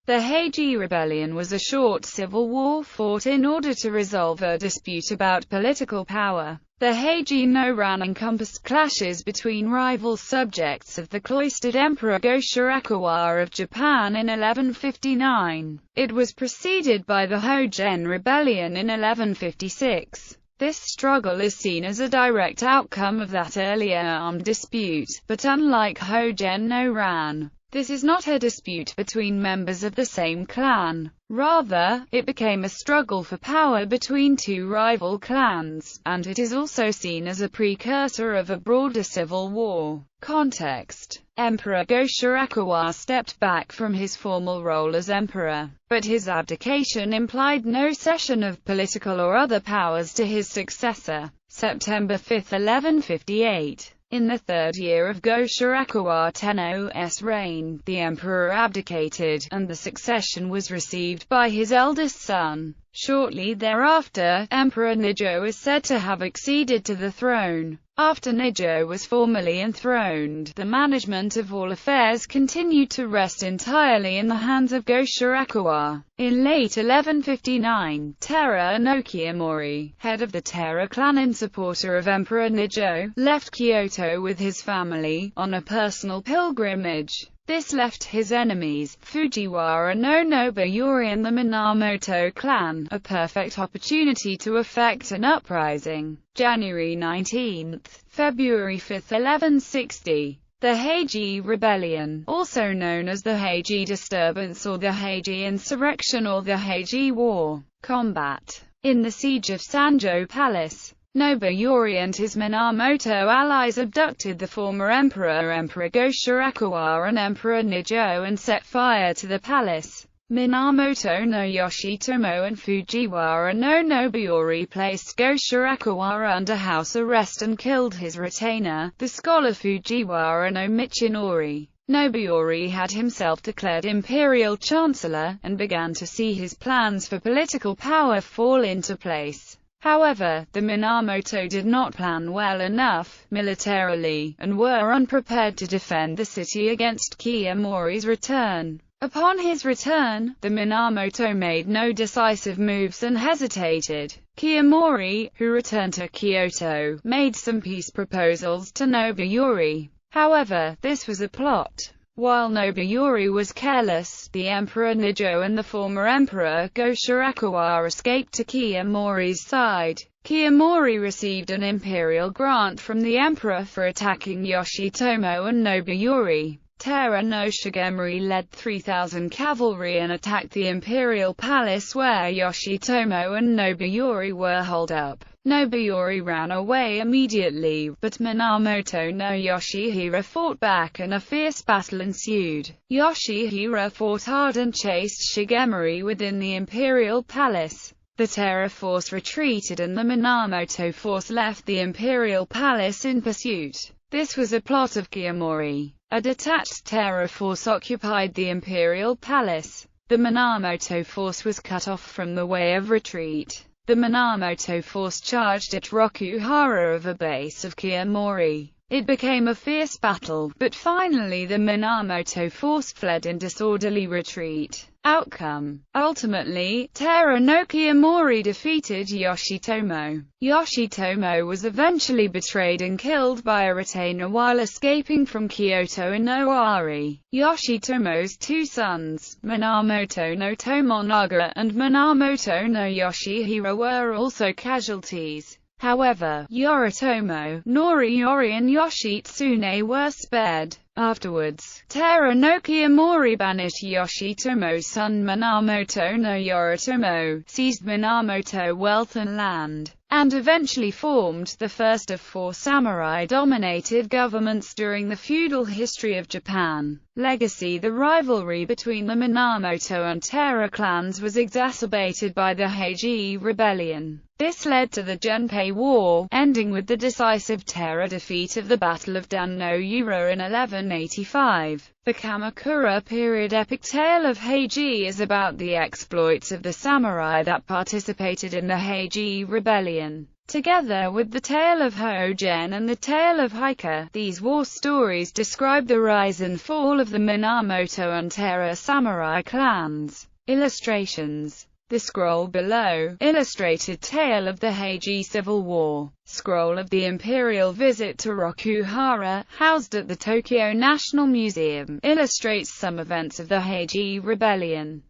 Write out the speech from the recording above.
The Heiji Rebellion was a short civil war fought in order to resolve a dispute about political power. The Heiji no Ran encompassed clashes between rival subjects of the cloistered Emperor Go-Shirakuwa of Japan in 1159. It was preceded by the Heiji Rebellion in 1156. This struggle is seen as a direct outcome of that earlier armed dispute, but unlike Heiji no Ran, this is not a dispute between members of the same clan. Rather, it became a struggle for power between two rival clans, and it is also seen as a precursor of a broader civil war. Context: Emperor Go-Shirakuwa stepped back from his formal role as emperor, but his abdication implied no cession of political or other powers to his successor. September 5, 1158. In the third year of Go-Shirakuwa Tenno's reign, the emperor abdicated, and the succession was received by his eldest son. Shortly thereafter, Emperor Nijo is said to have acceded to the throne. After Nijo was formally enthroned, the management of all affairs continued to rest entirely in the hands of Go-Shirakuwa. In late 1159, Tera no Kiyomori, head of the Tera clan and supporter of Emperor Nijo, left Kyoto with his family, on a personal pilgrimage. This left his enemies, Fujiwara no Nobuyori and the Minamoto clan, a perfect opportunity to effect an uprising. January 19, February 5, 1160. The Heiji Rebellion, also known as the Heiji Disturbance or the Heiji Insurrection or the Heiji War. Combat. In the siege of Sanjo Palace, Nobuyori and his Minamoto allies abducted the former emperor, Emperor Go-Shirakuwa and Emperor Nijo, and set fire to the palace. Minamoto no Yoshitomo and Fujiwara no Nobuyori placed Go-Shirakuwa under house arrest and killed his retainer, the scholar Fujiwara no Michinori. Nobuyori had himself declared imperial chancellor, and began to see his plans for political power fall into place. However, the Minamoto did not plan well enough, militarily, and were unprepared to defend the city against Kiyomori's return. Upon his return, the Minamoto made no decisive moves and hesitated. Kiyomori, who returned to Kyoto, made some peace proposals to Nobuyori. However, this was a plot. While Nobuyori was careless, the Emperor Nijo and the former Emperor Go-Shirakuwa escaped to Kiyomori's side. Kiyomori received an imperial grant from the emperor for attacking Yoshitomo and Nobuyori. Tera no Shigemori led 3,000 cavalry and attacked the imperial palace where Yoshitomo and Nobuyori were holed up. Nobuyori ran away immediately, but Minamoto no Yoshihira fought back and a fierce battle ensued. Yoshihira fought hard and chased Shigemori within the imperial palace. The Tera force retreated and the Minamoto force left the imperial palace in pursuit. This was a plot of Kiyomori. A detached Tera force occupied the imperial palace. The Minamoto force was cut off from the way of retreat. The Minamoto force charged at Rokuhara of a base of Kiyomori. It became a fierce battle, but finally the Minamoto force fled in disorderly retreat. Outcome: ultimately, Tera no Kiyomori defeated Yoshitomo. Yoshitomo was eventually betrayed and killed by a retainer while escaping from Kyoto in Owari. Yoshitomo's two sons, Minamoto no Tomonaga and Minamoto no Yoshihira, were also casualties. However, Yoritomo, Noriyori and Yoshitsune were spared. Afterwards, Tera no Kiyomori banished Yoshitomo's son Minamoto no Yoritomo, seized Minamoto wealth and land, and eventually formed the first of four samurai-dominated governments during the feudal history of Japan. Legacy: the rivalry between the Minamoto and Tera clans was exacerbated by the Heiji Rebellion. This led to the Junpei War, ending with the decisive terror defeat of the Battle of Dan-no-Ura in 1185. The Kamakura period epic tale of Heiji is about the exploits of the samurai that participated in the Heiji Rebellion. Together with the tale of Hogen and the tale of Heike, these war stories describe the rise and fall of the Minamoto and Terra samurai clans. Illustrations. The scroll below, illustrated tale of the Heiji Civil War. Scroll of the Imperial Visit to Rokuhara, housed at the Tokyo National Museum, illustrates some events of the Heiji Rebellion.